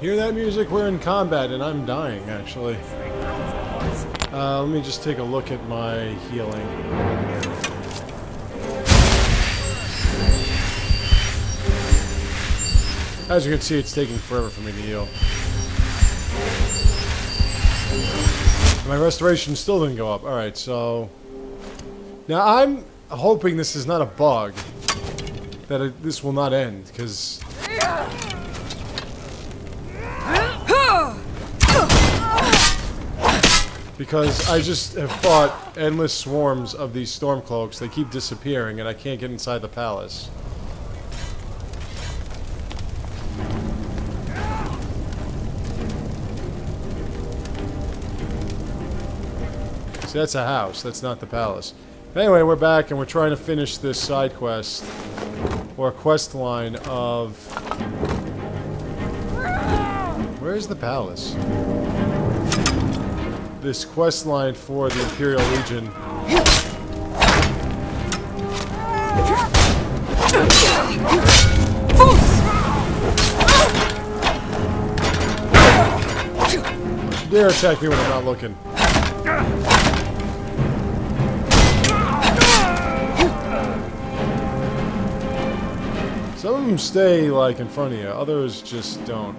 Hear that music? We're in combat and I'm dying, actually. Let me just take a look at my healing. As you can see, it's taking forever for me to heal. My restoration still didn't go up. Alright, so... Now, I'm hoping this is not a bug. That this will not end, because... Because I just have fought endless swarms of these Stormcloaks. They keep disappearing, and I can't get inside the palace. See, that's a house. That's not the palace. Anyway, we're back, and we're trying to finish this side quest. Or quest line of... Where's the palace? This quest line for the Imperial Legion. Dare attack me when I'm not looking. Some of them stay, like, in front of you. Others just don't.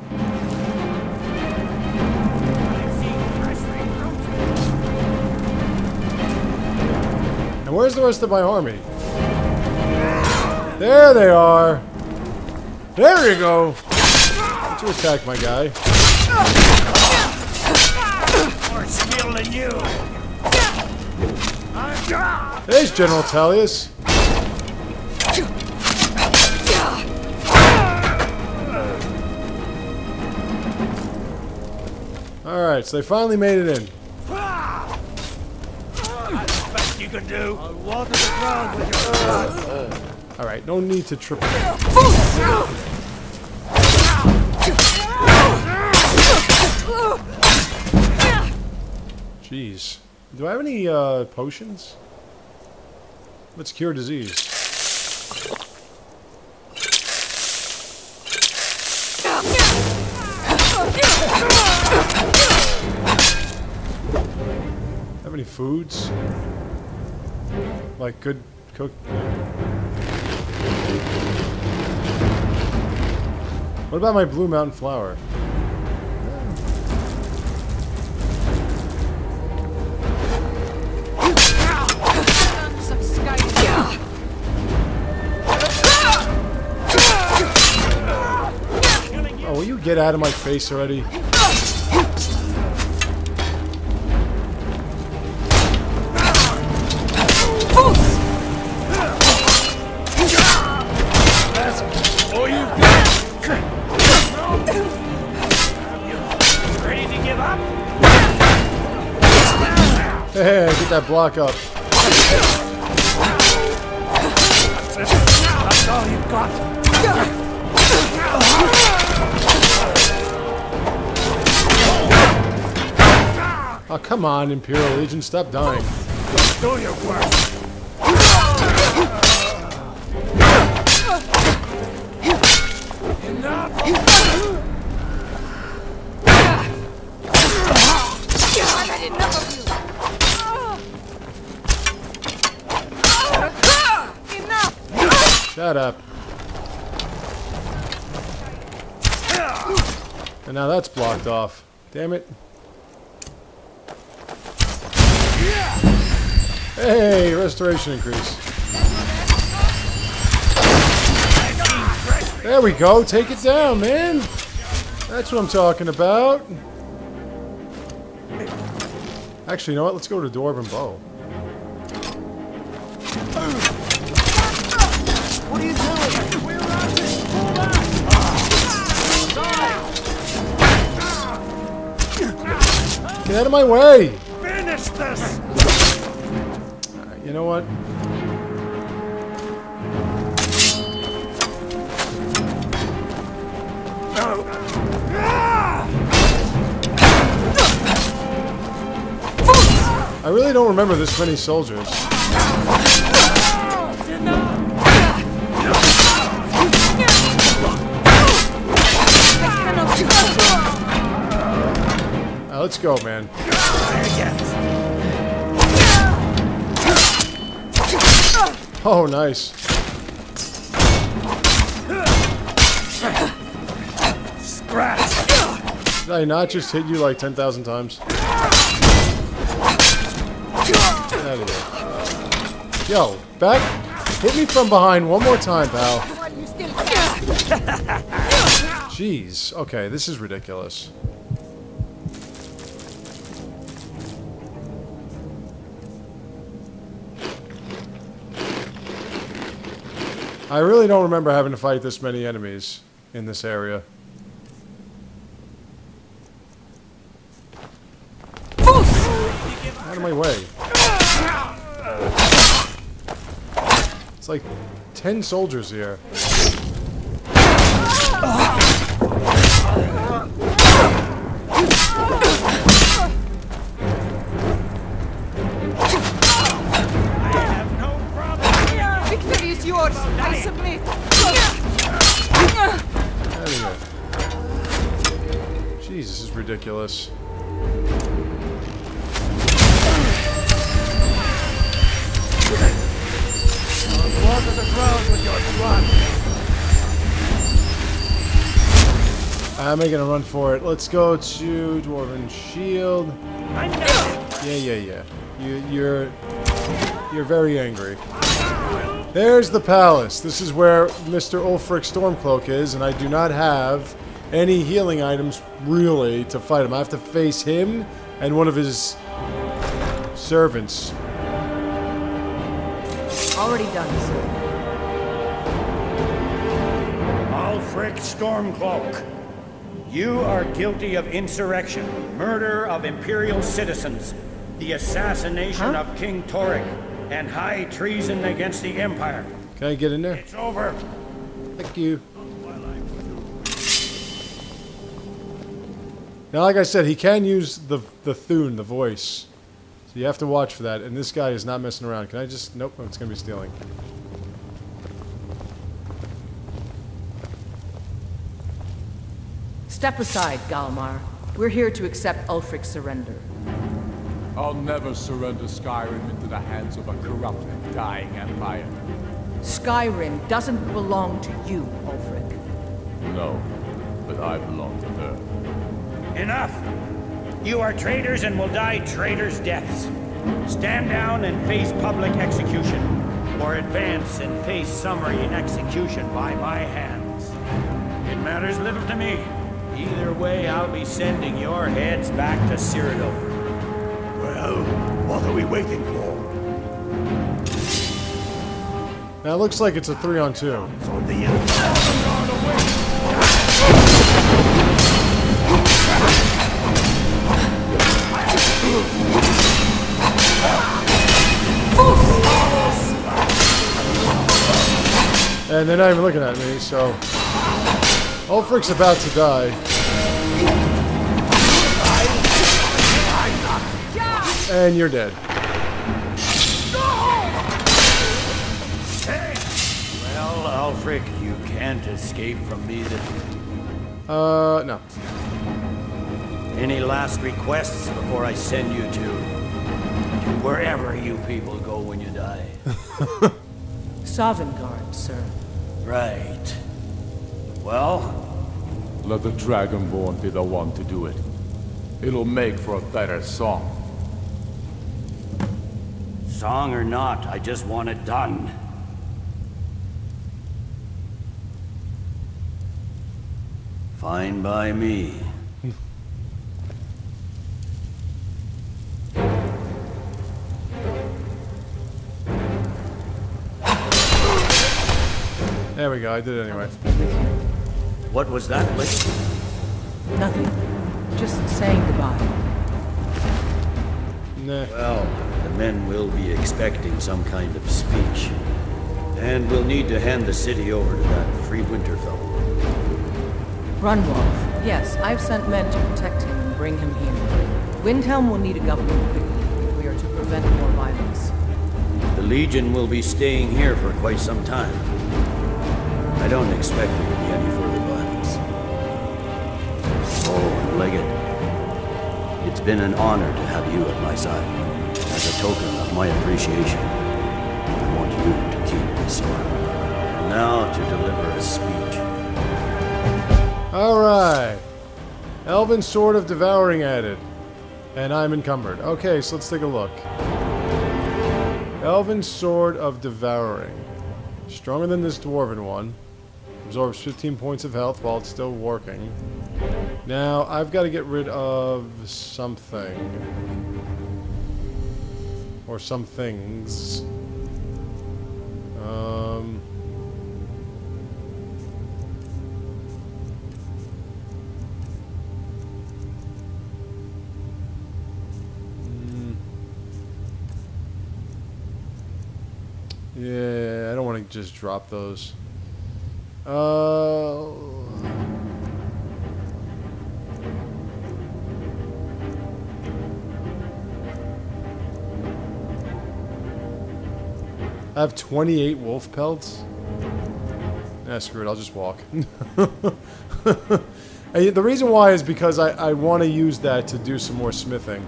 And where's the rest of my army? There they are! There you go! Don't you attack my guy. More skill than you! There's General Tullius. Alright, so they finally made it in. That's the best you can do. I'll water the ground with your blood. Alright, no need to trip. Jeez. Do I have any potions? Let's cure disease. Have any foods? Like good cooked? What about my Blue Mountain flower? Oh, will you get out of my face already? Hey, get that block up. That's all you've got. Oh, come on, Imperial Legion, stop dying. Do your work. Enough. I've had enough of you. Shut up. And now that's blocked off. Damn it. Hey, restoration increase. There we go. Take it down, man. That's what I'm talking about. Actually, you know what? Let's go to Dwarven Bow. What are you doing? We're on this. Pull back. Get out of my way. Finish this. You know what? I really don't remember this many soldiers. let's go, man. Oh, nice. Scratch. Did I not just hit you like 10,000 times? Get out of here. Yo, back. Hit me from behind one more time, pal. Jeez. Okay, this is ridiculous. I really don't remember having to fight this many enemies in this area. Out of my way. It's like 10 soldiers here. Victory is yours. I submit. Out of here. Jeez, this is ridiculous. Water the ground with your truck. I'm making a run for it. Let's go to Dwarven Shield. Yeah. You're very angry. There's the palace. This is where Mr. Ulfric Stormcloak is, and I do not have any healing items really to fight him. I have to face him and one of his servants. Already done, sir. Ulfric Stormcloak, you are guilty of insurrection, murder of Imperial citizens, the assassination of King Torek, and high treason against the Empire. Can I get in there? It's over. Thank you. Now, like I said, he can use the Thune, the voice. So you have to watch for that, and this guy is not messing around. Can I just... Nope, it's going to be stealing. Step aside, Galmar. We're here to accept Ulfric's surrender. I'll never surrender Skyrim into the hands of a corrupt and dying empire. Skyrim doesn't belong to you, Ulfric. No, but I belong to her. Enough! You are traitors and will die traitors' deaths. Stand down and face public execution, or advance and face summary execution by my hands. It matters little to me. Either way, I'll be sending your heads back to Cyrodiil. Well, what are we waiting for? Now, it looks like it's a 3-on-2. So the guard away. And they're not even looking at me, so... Ulfric's about to die. And you're dead. Well, Ulfric, you can't escape from me this way. No. Any last requests before I send you to wherever you people go when you die? Sovngarde, sir. Right. Well? Let the Dragonborn be the one to do it. It'll make for a better song. Song or not, I just want it done. Fine by me. There we go, I did it anyway. What was that, Lick? Nothing. Just saying goodbye. Nah. Well, the men will be expecting some kind of speech. And we'll need to hand the city over to that free winter fellow. Runwolf. Yes, I've sent men to protect him and bring him here. Windhelm will need a government quickly if we are to prevent more violence. The Legion will be staying here for quite some time. I don't expect there to be any further violence. Oh, Leggett. It's been an honor to have you at my side. As a token of my appreciation, I want you to keep this sword. And now to deliver a speech. Alright. Elven Sword of Devouring added. And I'm encumbered. Okay, so let's take a look. Elven Sword of Devouring. Stronger than this Dwarven one. Absorbs 15 points of health while it's still working. Now, I've got to get rid of something. Or some things. Yeah, I don't want to just drop those. I have 28 wolf pelts. Nah, screw it, I'll just walk. And the reason why is because I want to use that to do some more smithing.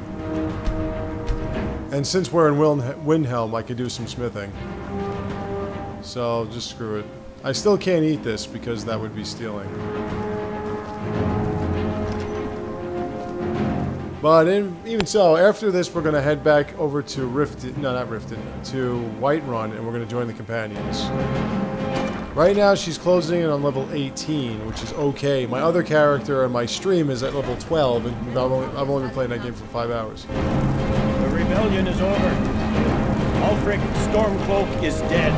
And since we're in Windhelm, I could do some smithing. So, just screw it. I still can't eat this because that would be stealing. But even so, after this we're going to head back over to to Whiterun, and we're going to join the Companions. Right now she's closing in on level 18, which is okay. My other character and my stream is at level 12, and I've only been playing that game for 5 hours. The rebellion is over. Ulfric Stormcloak is dead.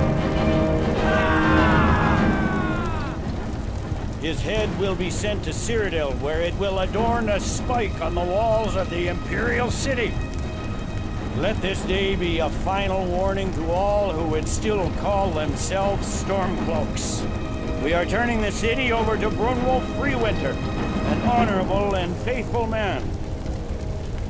His head will be sent to Cyrodiil, where it will adorn a spike on the walls of the Imperial City. Let this day be a final warning to all who would still call themselves Stormcloaks. We are turning the city over to Brunwulf Freewinter, an honorable and faithful man.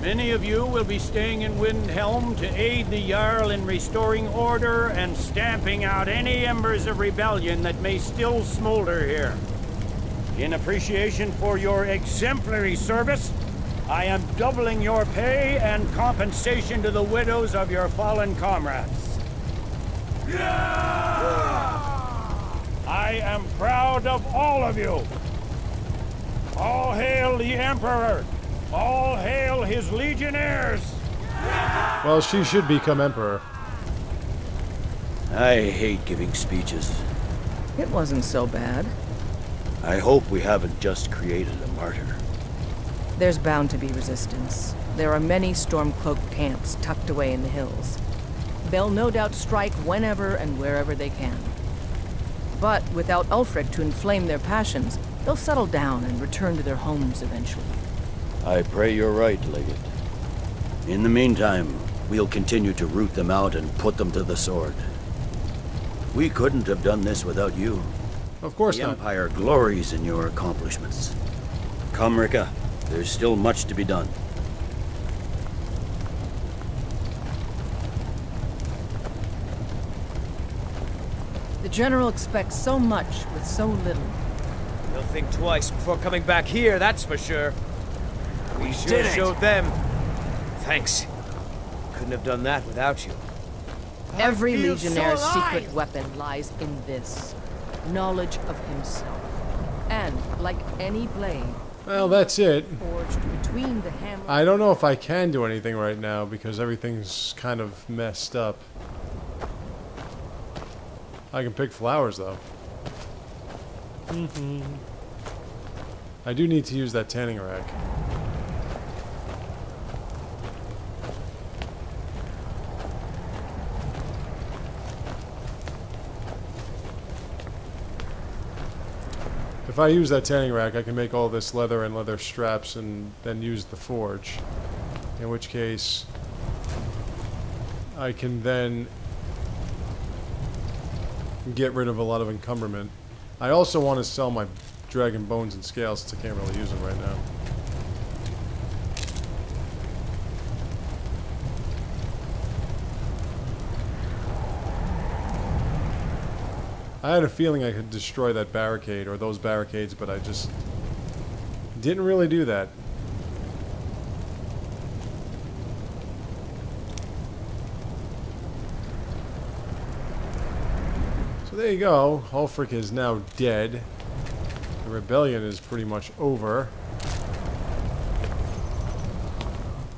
Many of you will be staying in Windhelm to aid the Jarl in restoring order and stamping out any embers of rebellion that may still smolder here. In appreciation for your exemplary service, I am doubling your pay and compensation to the widows of your fallen comrades. I am proud of all of you. All hail the Emperor! All hail his legionnaires! Well, she should become Emperor. I hate giving speeches. It wasn't so bad. I hope we haven't just created a martyr. There's bound to be resistance. There are many Stormcloak camps tucked away in the hills. They'll no doubt strike whenever and wherever they can. But without Ulfric to inflame their passions, they'll settle down and return to their homes eventually. I pray you're right, Legate. In the meantime, we'll continue to root them out and put them to the sword. We couldn't have done this without you. Of course the not. Empire glories in your accomplishments. Come, Rika. There's still much to be done. The General expects so much with so little. They'll think twice before coming back here, that's for sure. We sure showed them. Thanks. Couldn't have done that without you. Every Legionnaire's secret weapon lies in this. Knowledge of himself. And, like any blade, Well, that's it. forged between the hammer... I don't know if I can do anything right now because everything's kind of messed up. I can pick flowers, though. I do need to use that tanning rack. If I use that tanning rack, I can make all this leather and leather straps and then use the forge. In which case, I can then get rid of a lot of encumberment. I also want to sell my dragon bones and scales since I can't really use them right now. I had a feeling I could destroy that barricade, or those barricades, but I just didn't really do that. So there you go. Ulfric is now dead. The rebellion is pretty much over.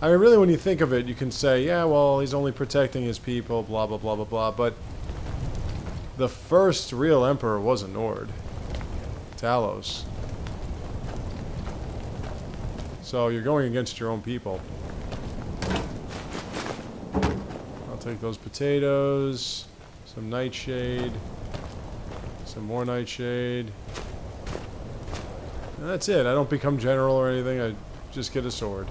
I mean, really, when you think of it, you can say, yeah, well, he's only protecting his people, blah, blah, blah, blah, blah. But the first real emperor was a Nord. Talos. So you're going against your own people. I'll take those potatoes, some nightshade, some more nightshade. And that's it. I don't become general or anything. I just get a sword.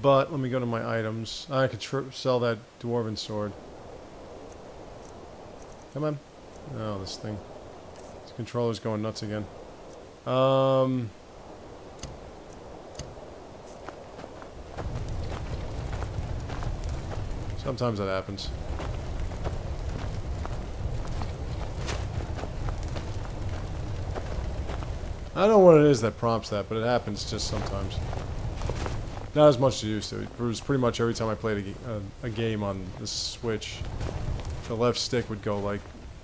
But let me go to my items. I could sell that dwarven sword. Come on. Oh, this thing. This controller's going nuts again. Sometimes that happens. I don't know what it is that prompts that, but it happens just sometimes. Not as much as it used to. It was pretty much every time I played a game on the Switch, the left stick would go like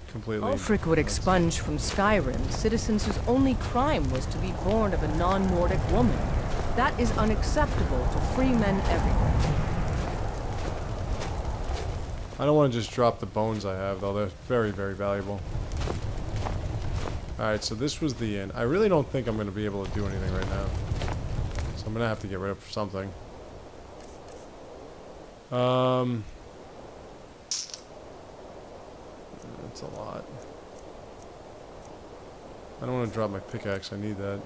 completely... Ulfric would expunge from Skyrim citizens whose only crime was to be born of a non-Nordic woman. That is unacceptable to free men everywhere. I don't want to just drop the bones I have, though. They're very, very valuable. Alright, so this was the inn. I really don't think I'm going to be able to do anything right now. So I'm going to have to get rid of something. That's a lot. I don't want to drop my pickaxe. I need that.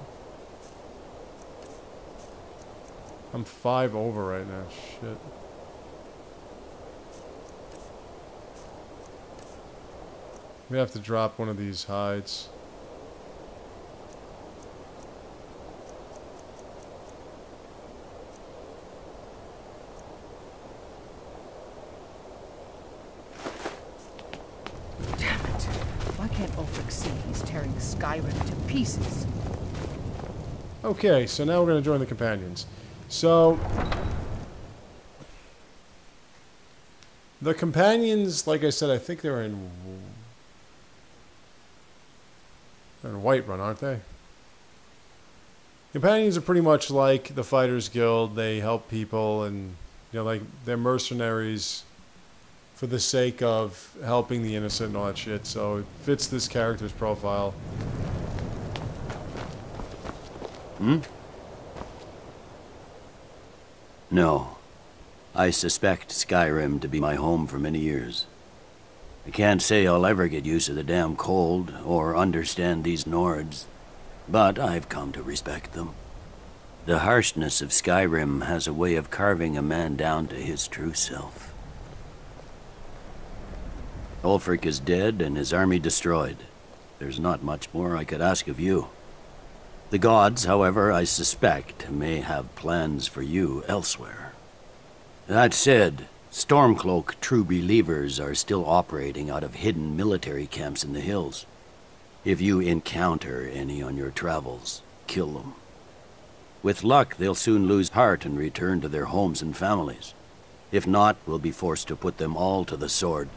I'm 5 over right now. Shit. We have to drop one of these hides. Damn it. Why can't Ulfric see he's tearing Skyrim to pieces? Okay, so now we're going to join the companions. So, the companions, like I said, I think they're in Whiterun, aren't they? Companions are pretty much like the Fighters Guild. They help people, and you know, like they're mercenaries for the sake of helping the innocent and all that shit. So it fits this character's profile. No. I suspect Skyrim to be my home for many years. I can't say I'll ever get used to the damn cold or understand these Nords, but I've come to respect them. The harshness of Skyrim has a way of carving a man down to his true self. Ulfric is dead and his army destroyed. There's not much more I could ask of you. The gods, however, I suspect, may have plans for you elsewhere. That said, Stormcloak true believers are still operating out of hidden military camps in the hills. If you encounter any on your travels, kill them. With luck, they'll soon lose heart and return to their homes and families. If not, we'll be forced to put them all to the sword.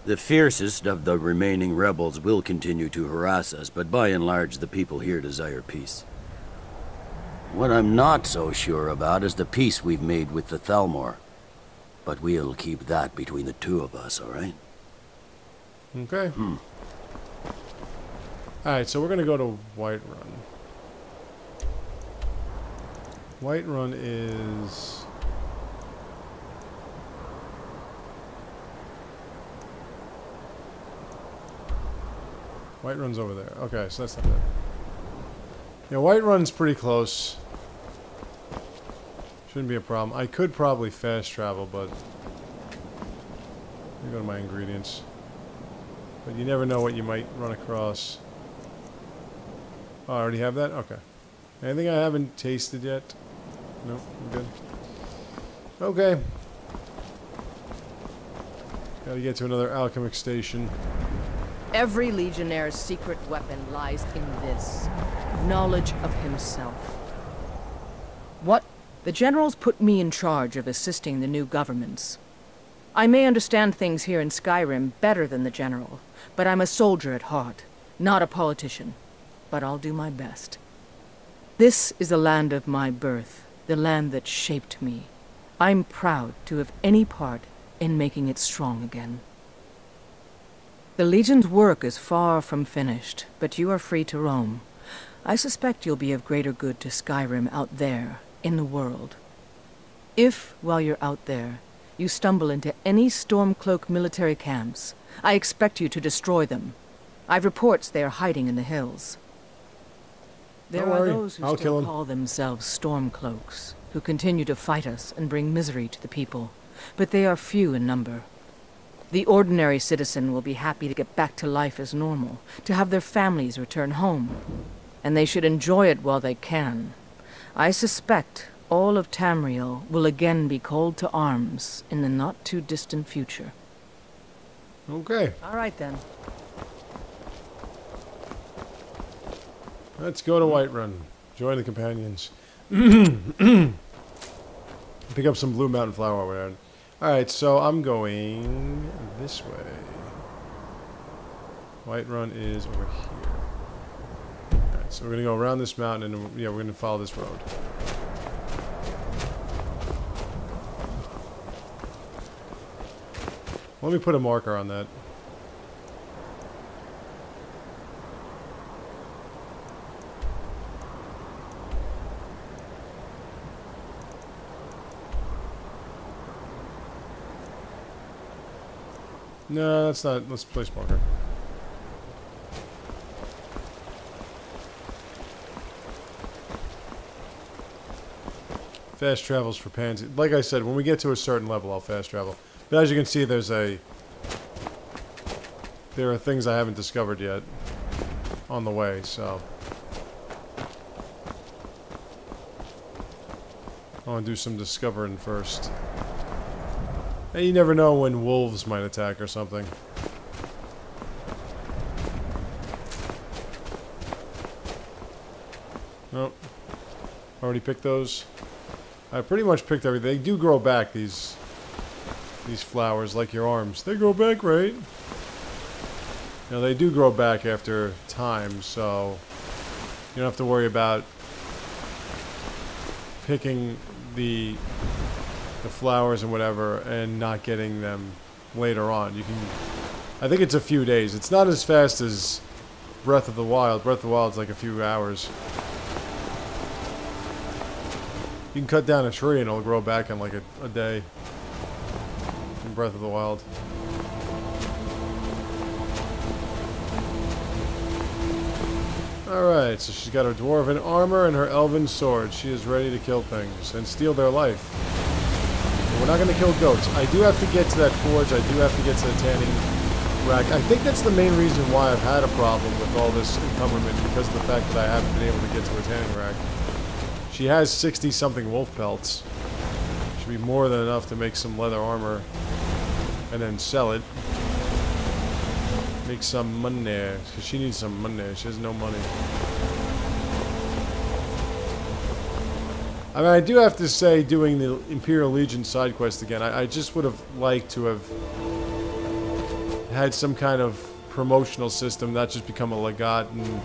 The fiercest of the remaining rebels will continue to harass us, but by and large, the people here desire peace. What I'm not so sure about is the peace we've made with the Thalmor. But we'll keep that between the two of us, alright? Okay. Alright, so we're going to go to Whiterun. Whiterun is... Whiterun's over there. Okay, so that's not bad. Yeah, Whiterun's pretty close. Shouldn't be a problem. I could probably fast travel, but... Let me go to my ingredients. But you never know what you might run across. Oh, I already have that? Okay. Anything I haven't tasted yet? No, I'm good. Okay. Gotta get to another alchemic station. Every Legionnaire's secret weapon lies in this. Knowledge of himself. What? The generals put me in charge of assisting the new governments. I may understand things here in Skyrim better than the General, but I'm a soldier at heart, not a politician. But I'll do my best. This is the land of my birth, the land that shaped me. I'm proud to have any part in making it strong again. The Legion's work is far from finished, but you are free to roam. I suspect you'll be of greater good to Skyrim out there, in the world. If, while you're out there, you stumble into any Stormcloak military camps, I expect you to destroy them. I've reports they are hiding in the hills. There are those who still call themselves Stormcloaks, who continue to fight us and bring misery to the people, but they are few in number. The ordinary citizen will be happy to get back to life as normal, to have their families return home, and they should enjoy it while they can. I suspect all of Tamriel will again be called to arms in the not-too-distant future. Okay. All right, then. Let's go to Whiterun. Join the companions. Pick up some blue mountain flower over there. Alright, so I'm going this way. Whiterun is over here. Alright, so we're going to go around this mountain and yeah, we're going to follow this road. Let me put a marker on that. No, that's not. Let's place marker. Fast travels for pansy. Like I said, when we get to a certain level, I'll fast travel. But as you can see, there are things I haven't discovered yet on the way, so I want to do some discovering first. And you never know when wolves might attack or something. Nope. Already picked those. I pretty much picked everything. They do grow back, these flowers, like your arms. They grow back, right? You know, they do grow back after time, so you don't have to worry about picking the flowers and whatever and not getting them later on. You can, I think it's a few days. It's not as fast as Breath of the Wild. Breath of the Wild is like a few hours. You can cut down a tree and it'll grow back in like a day in Breath of the Wild. Alright, so she's got her dwarven armor and her elven sword. She is ready to kill things and steal their life. We're not going to kill goats. I do have to get to that forge. I do have to get to the tanning rack. I think that's the main reason why I've had a problem with all this encumberment, because of the fact that I haven't been able to get to a tanning rack. She has 60-something wolf pelts. Should be more than enough to make some leather armor and then sell it. Make some money, because she needs some money. She has no money. I mean, I do have to say, doing the Imperial Legion side quest again, I just would have liked to have had some kind of promotional system, not just become a legat and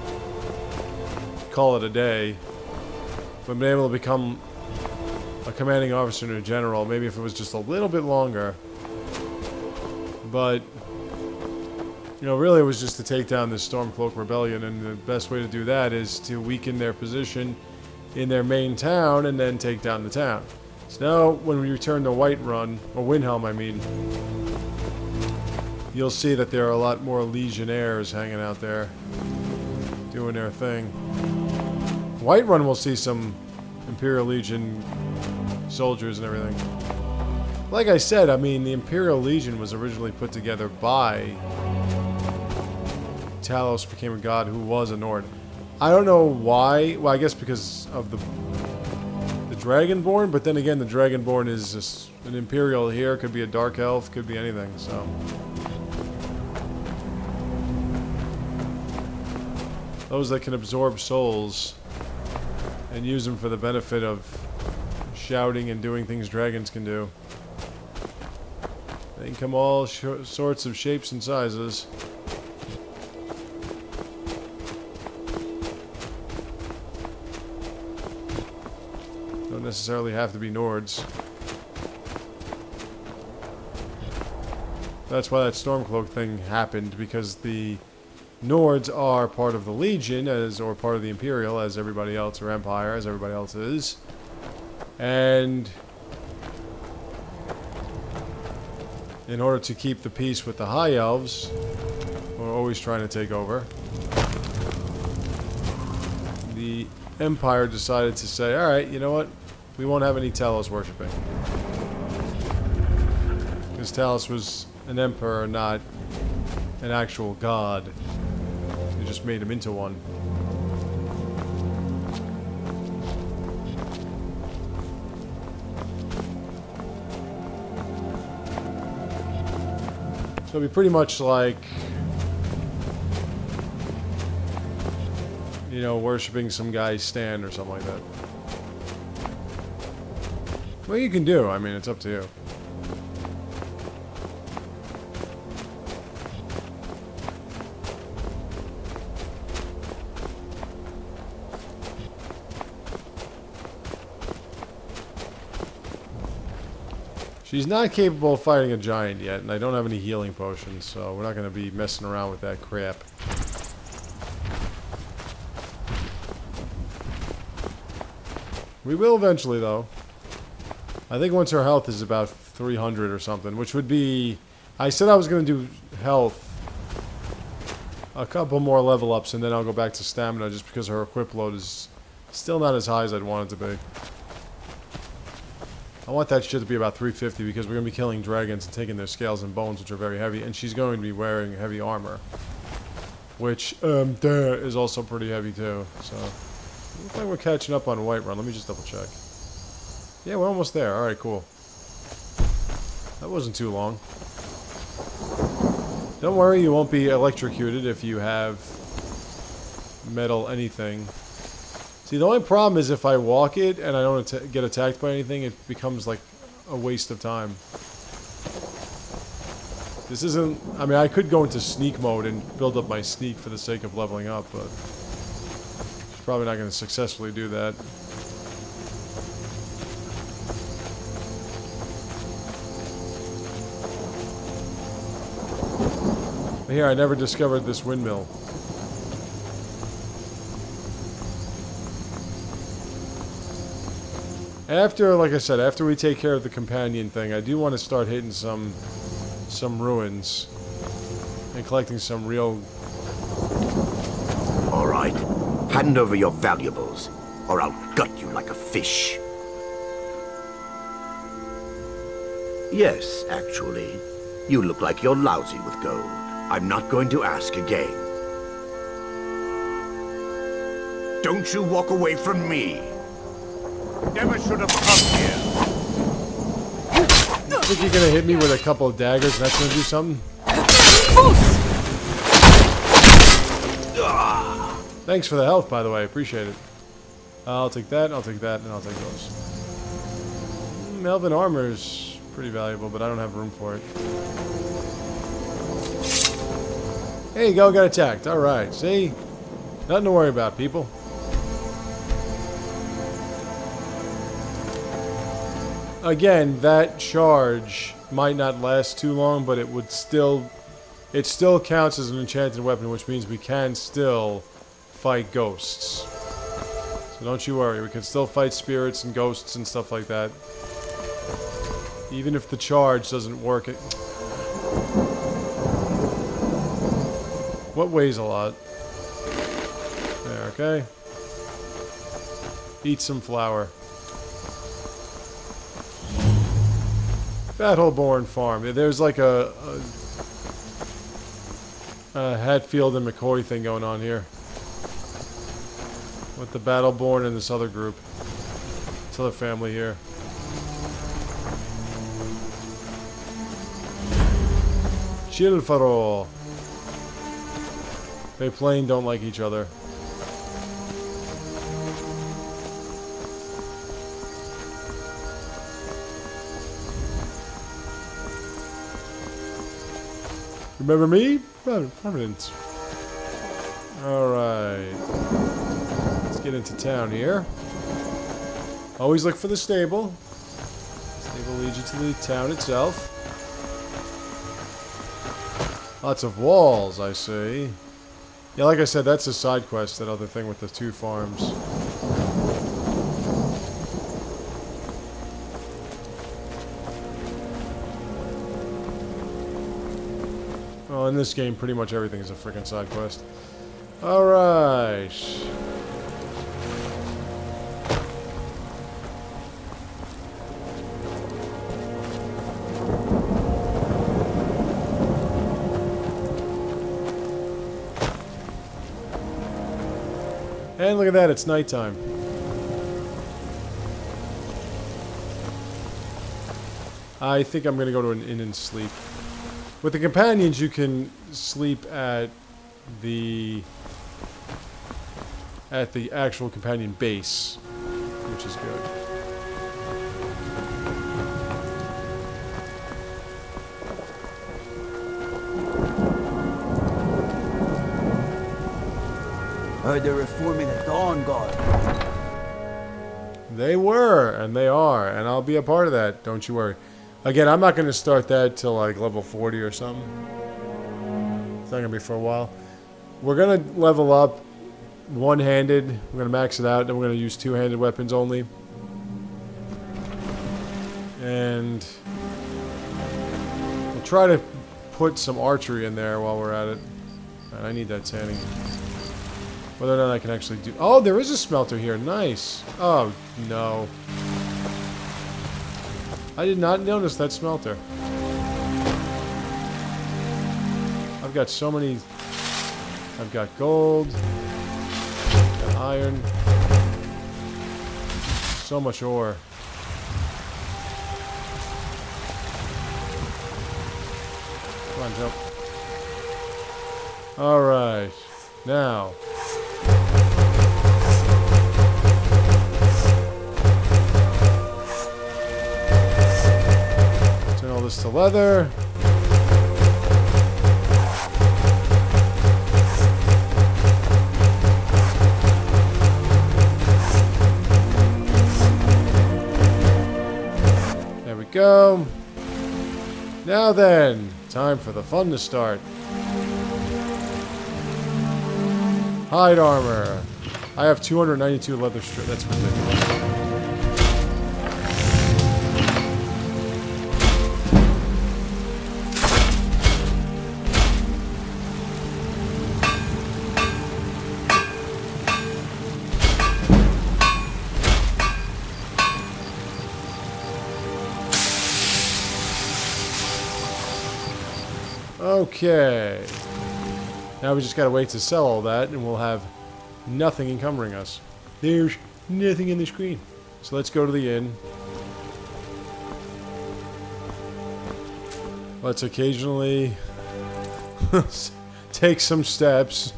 call it a day, but been able to become a commanding officer and a general, maybe if it was just a little bit longer. But, you know, really it was just to take down this Stormcloak rebellion, and the best way to do that is to weaken their position in their main town and then take down the town. So now when we return to Whiterun, or Windhelm I mean, you'll see that there are a lot more legionnaires hanging out there doing their thing. Whiterun will see some Imperial Legion soldiers and everything. Like I said, I mean, the Imperial Legion was originally put together by Talos became a god who was a Nord. I don't know why. Well, I guess because of the Dragonborn, but then again, the Dragonborn is just an Imperial here. Could be a Dark Elf, could be anything, so. Those that can absorb souls and use them for the benefit of shouting and doing things dragons can do. They can come all sorts of shapes and sizes. Don't necessarily have to be Nords. That's why that Stormcloak thing happened, because the Nords are part of the Legion, or part of the Imperial, as everybody else, or Empire, as everybody else is. And in order to keep the peace with the High Elves, who are always trying to take over, the Empire decided to say, alright, you know what? We won't have any Talos worshipping. Because Talos was an emperor, not an actual god. They just made him into one. So it'd be pretty much like, you know, worshipping some guy's stand or something like that. Well, you can do. I mean, it's up to you. She's not capable of fighting a giant yet, and I don't have any healing potions, so we're not going to be messing around with that crap. We will eventually, though. I think once her health is about 300 or something, which would be... I said I was going to do health. A couple more level ups, and then I'll go back to stamina, just because her equip load is still not as high as I'd want it to be. I want that shit to be about 350 because we're going to be killing dragons and taking their scales and bones, which are very heavy, and she's going to be wearing heavy armor. Which, is also pretty heavy too, so... Looks like we're catching up on Whiterun. Let me just double check. Yeah, we're almost there. Alright, cool. That wasn't too long. Don't worry, you won't be electrocuted if you have metal anything. See, the only problem is if I walk it and I don't get attacked by anything, it becomes like a waste of time. This isn't... I mean, I could go into sneak mode and build up my sneak for the sake of leveling up, but... probably not going to successfully do that. Here, I never discovered this windmill. After, like I said, after we take care of the companion thing, I do want to start hitting some ruins and collecting some real... All right. Hand over your valuables, or I'll gut you like a fish. Yes, actually. You look like you're lousy with gold. I'm not going to ask again. Don't you walk away from me. Never should have come here. You think you're gonna hit me with a couple of daggers and that's gonna do something? Thanks for the health, by the way. Appreciate it. I'll take that, I'll take that, and I'll take those. Elven armor's pretty valuable, but I don't have room for it. There you go, got attacked. Alright, see? Nothing to worry about, people. Again, that charge might not last too long, but it would still... It still counts as an enchanted weapon, which means we can still fight ghosts. So don't you worry, we can still fight spirits and ghosts and stuff like that. Even if the charge doesn't work. What weighs a lot? There, okay. Eat some flour. Battleborn Farm. There's like a Hatfield and McCoy thing going on here. With the Battleborn and this other group. This other family here. Chilfaro. They plain don't like each other. Remember me? Prominent. Alright. Let's get into town here. Always look for the stable. Stable leads you to the town itself. Lots of walls, I see. Yeah, like I said, that's a side quest, that other thing with the 2 farms. Well, in this game, pretty much everything is a freaking side quest. Alright. And look at that, it's nighttime. I think I'm going to go to an inn and sleep. With the companions, you can sleep at the actual companion base, which is good. Heard they're reforming the Dawn Guard. They were, and they are, and I'll be a part of that, don't you worry. Again, I'm not going to start that till like level 40 or something. It's not going to be for a while. We're going to level up one-handed. We're going to max it out, then we're going to use two-handed weapons only. And we'll try to put some archery in there while we're at it. I need that tanning. Whether or not I can actually do... Oh, there is a smelter here. Nice. Oh, no. I did not notice that smelter. I've got so many... I've got gold. I've got iron. So much ore. Come on, jump. Alright. Now... all this to leather. There we go. Now then, time for the fun to start. Hide armor. I have 292 leather strips. That's ridiculous. Okay. Now we just gotta wait to sell all that, and we'll have nothing encumbering us. There's nothing in the screen. So let's go to the inn. Let's occasionally take some steps.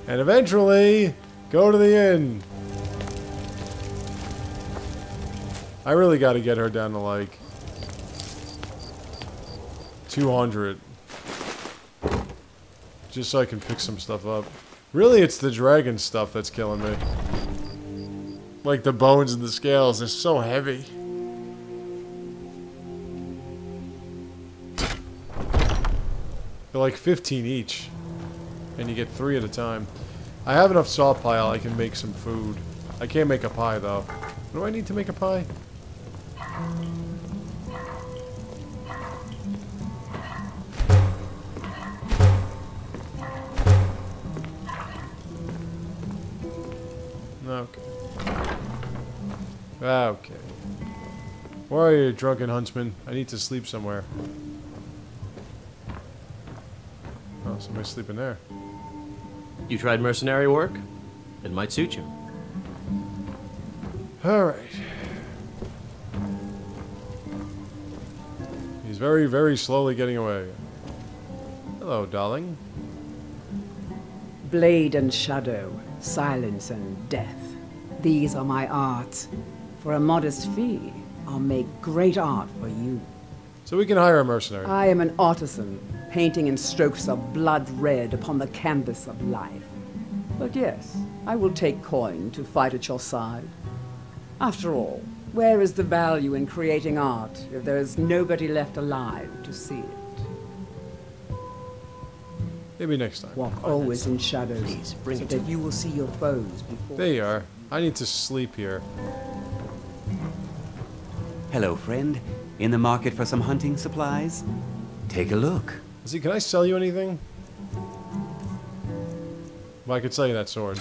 And eventually, go to the inn. I really gotta get her down to like 200. Just so I can pick some stuff up. Really, it's the dragon stuff that's killing me. Like the bones and the scales, they're so heavy. They're like 15 each. And you get 3 at a time. I have enough salt pile, I can make some food. I can't make a pie though. What do I need to make a pie? Okay. Okay. Where are you, drunken huntsman? I need to sleep somewhere. Oh, somebody's sleeping there. You tried mercenary work? It might suit you. Alright. He's very, very slowly getting away. Hello, darling. Blade and shadow, silence and death. These are my arts. For a modest fee, I'll make great art for you. So we can hire a mercenary. I am an artisan, painting in strokes of blood red upon the canvas of life. But yes, I will take coin to fight at your side. After all, where is the value in creating art if there is nobody left alive to see it? Maybe next time. Walk always in shadows, Please, bring so it to that me. you will see your foes before. There you are. I need to sleep here. Hello, friend. In the market for some hunting supplies? Take a look. See, can I sell you anything? Well, I could sell you that sword.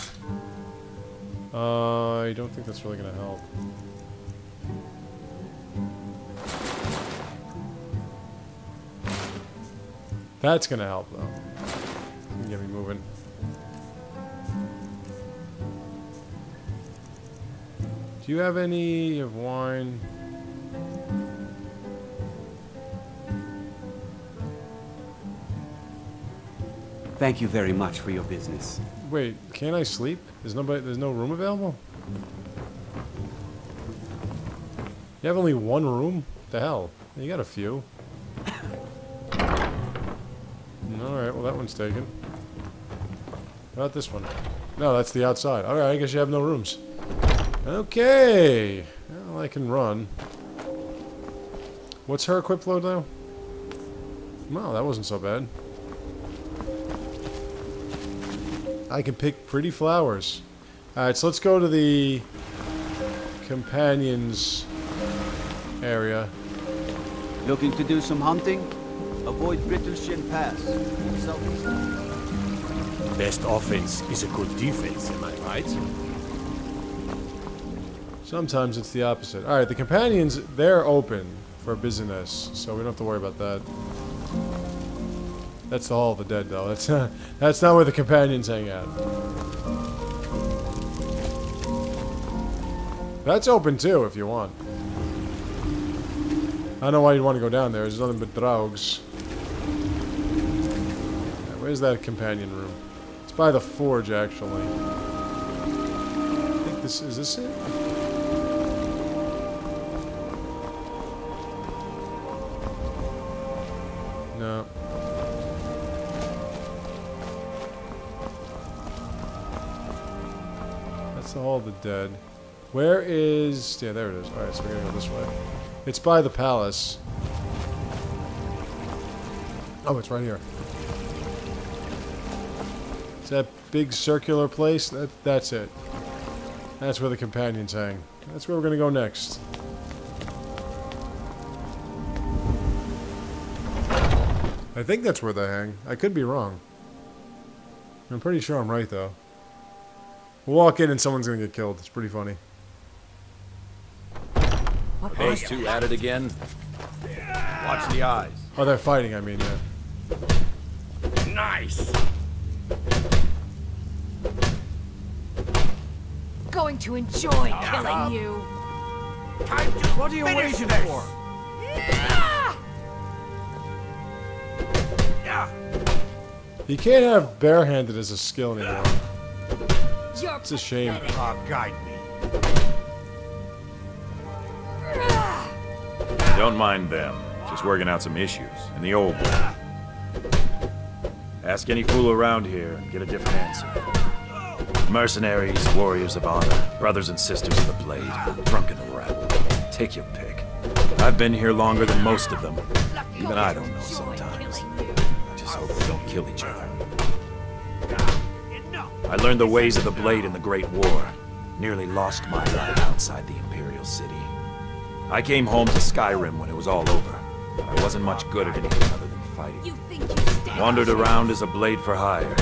I don't think that's really gonna help. That's gonna help, though. Get me moving. Do you have any of wine? Thank you very much for your business. Wait, can't I sleep? There's no room available? You have only one room? What the hell? You got a few. Alright, well that one's taken. How about this one? No, that's the outside. Alright, I guess you have no rooms. Okay! Well, I can run. What's her equip load now? Well, that wasn't so bad. I can pick pretty flowers. Alright, so let's go to the companions area. Looking to do some hunting? Avoid Brittleshin Pass. Southeast. Best offense is a good defense, am I right? Sometimes it's the opposite. Alright, the companions, they're open for business, so we don't have to worry about that. That's the Hall of the Dead, though. That's not where the companions hang out. That's open, too, if you want. I don't know why you'd want to go down there. There's nothing but drogs. Where's that companion room? It's by the forge, actually. I think is this it? No. That's the Hall of the Dead. Where is... Yeah, there it is. Alright, so we're gonna go this way. It's by the palace. Oh, it's right here. It's that big circular place. That's it. That's where the companions hang. That's where we're gonna go next. I think that's where they hang. I could be wrong. I'm pretty sure I'm right, though. We'll walk in and someone's gonna get killed. It's pretty funny. Are those two at it again? Watch the eyes. Oh, they're fighting, I mean, yeah. Nice! Going to enjoy killing you. What are you waiting for? You can't have barehanded as a skill anymore. It's a shame. Guide me. Don't mind them. Just working out some issues in the old way. Ask any fool around here and get a different answer. Mercenaries, warriors of honor, brothers and sisters of the blade, drunken rabble. Take your pick. I've been here longer than most of them. Even I don't know sometimes. I just hope they don't kill each other. I learned the ways of the blade in the Great War. Nearly lost my life outside the Imperial City. I came home to Skyrim when it was all over. I wasn't much good at anything other than fighting. Wandered around as a blade for hire. It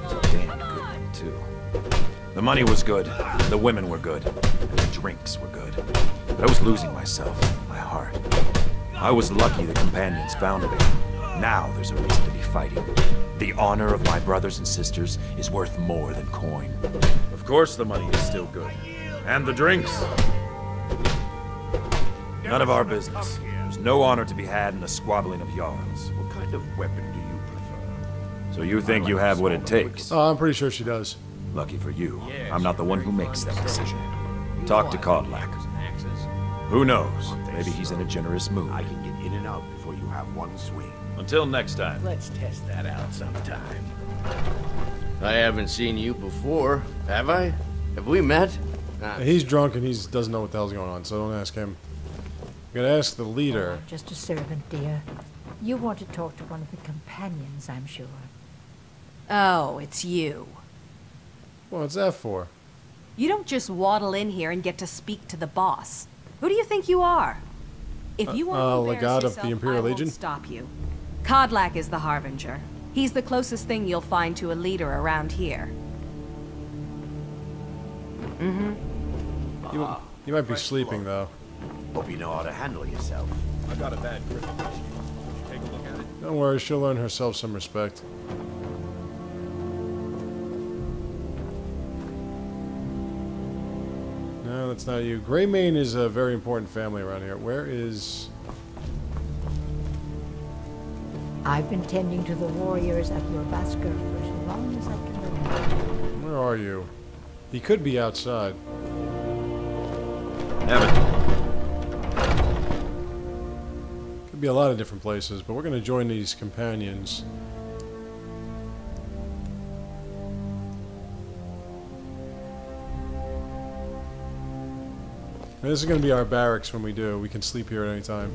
was a damn good one, too. The money was good, the women were good, and the drinks were good. But I was losing myself, my heart. I was lucky the companions found me. Now there's a reason to be fighting. The honor of my brothers and sisters is worth more than coin. Of course the money is still good. And the drinks. None of our business. There's no honor to be had in the squabbling of Jarls. What kind of weapon do you prefer? So you think you have what it takes? Oh, I'm pretty sure she does. Lucky for you, I'm not the one who makes that decision. Talk to Kodlak. Who knows? Maybe he's in a generous mood. I can get in and out before you have one swing. Until next time. Let's test that out sometime. I haven't seen you before, have I? Have we met? He's drunk and he doesn't know what the hell's going on, so don't ask him. You gotta ask the leader. Oh, just a servant, dear. You want to talk to one of the companions, I'm sure. Oh, it's you. What's that for? You don't just waddle in here and get to speak to the boss. Who do you think you are? If you want to Legat of the Imperial Legion? Stop you. Kodlak is the Harbinger. He's the closest thing you'll find to a leader around here. You might be sleeping, though. Hope you know how to handle yourself. I got a bad grip. Would you take a look at it? Don't worry, she'll earn herself some respect. No, that's not you. Greymane is a very important family around here. Where is... I've been tending to the warriors at Yorvaskar for as long as I can remember. Where are you? He could be outside. Could be a lot of different places, but we're going to join these companions. And this is going to be our barracks when we do. We can sleep here at any time.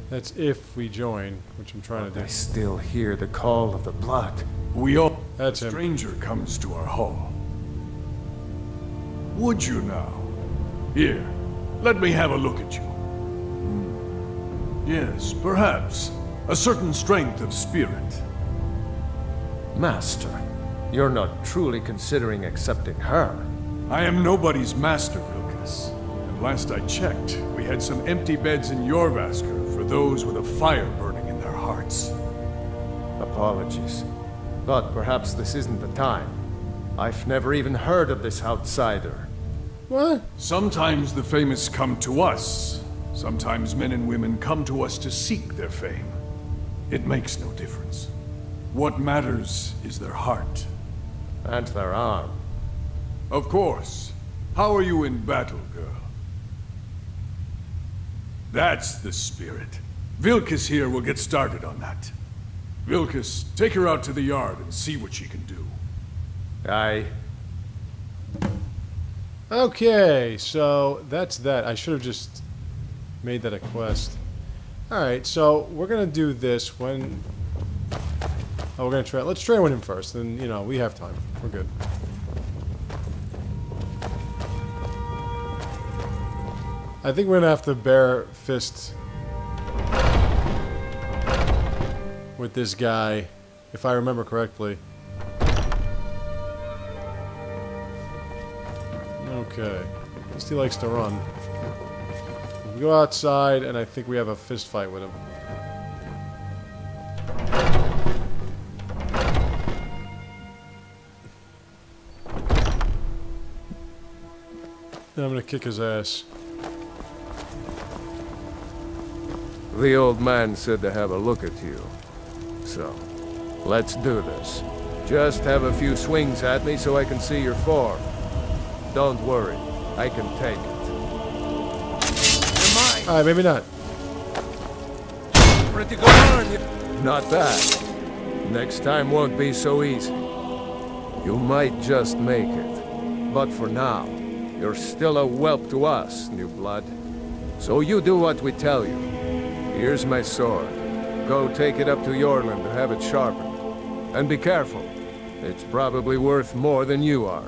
That's if we join, which I'm trying to do. I still hear the call of the blood. We all... That's him. A stranger comes to our hall. Would you now? Here, let me have a look at you. Yes, perhaps. A certain strength of spirit. Master, you're not truly considering accepting her. I am nobody's master, Vilkas. And last I checked, we had some empty beds in Yorvaskar for those with a fire burning in their hearts. Apologies, but perhaps this isn't the time. I've never even heard of this outsider. What? Sometimes the famous come to us. Sometimes men and women come to us to seek their fame. It makes no difference. What matters is their heart. And their arm. Of course. How are you in battle, girl? That's the spirit. Vilkas here will get started on that. Vilkas, take her out to the yard and see what she can do. Aye. Okay, so that's that. I should have just made that a quest. Alright, so we're gonna do this when... Oh, we're gonna try... Let's train with him first, and, you know, we have time. We're good. I think we're gonna have to bare fist with this guy, if I remember correctly. Okay. At least he likes to run. We go outside, and I think we have a fist fight with him. And I'm gonna kick his ass. The old man said to have a look at you. So, let's do this. Just have a few swings at me so I can see your form. Don't worry, I can take it. Alright, maybe not. Pretty good on. Not bad. Next time won't be so easy. You might just make it. But for now, you're still a whelp to us, new blood. So you do what we tell you. Here's my sword. Go take it up to Yorland to have it sharpened. And be careful. It's probably worth more than you are.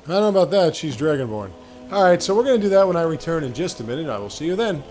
I don't know about that. She's Dragonborn. Alright, so we're going to do that when I return in just a minute. I will see you then.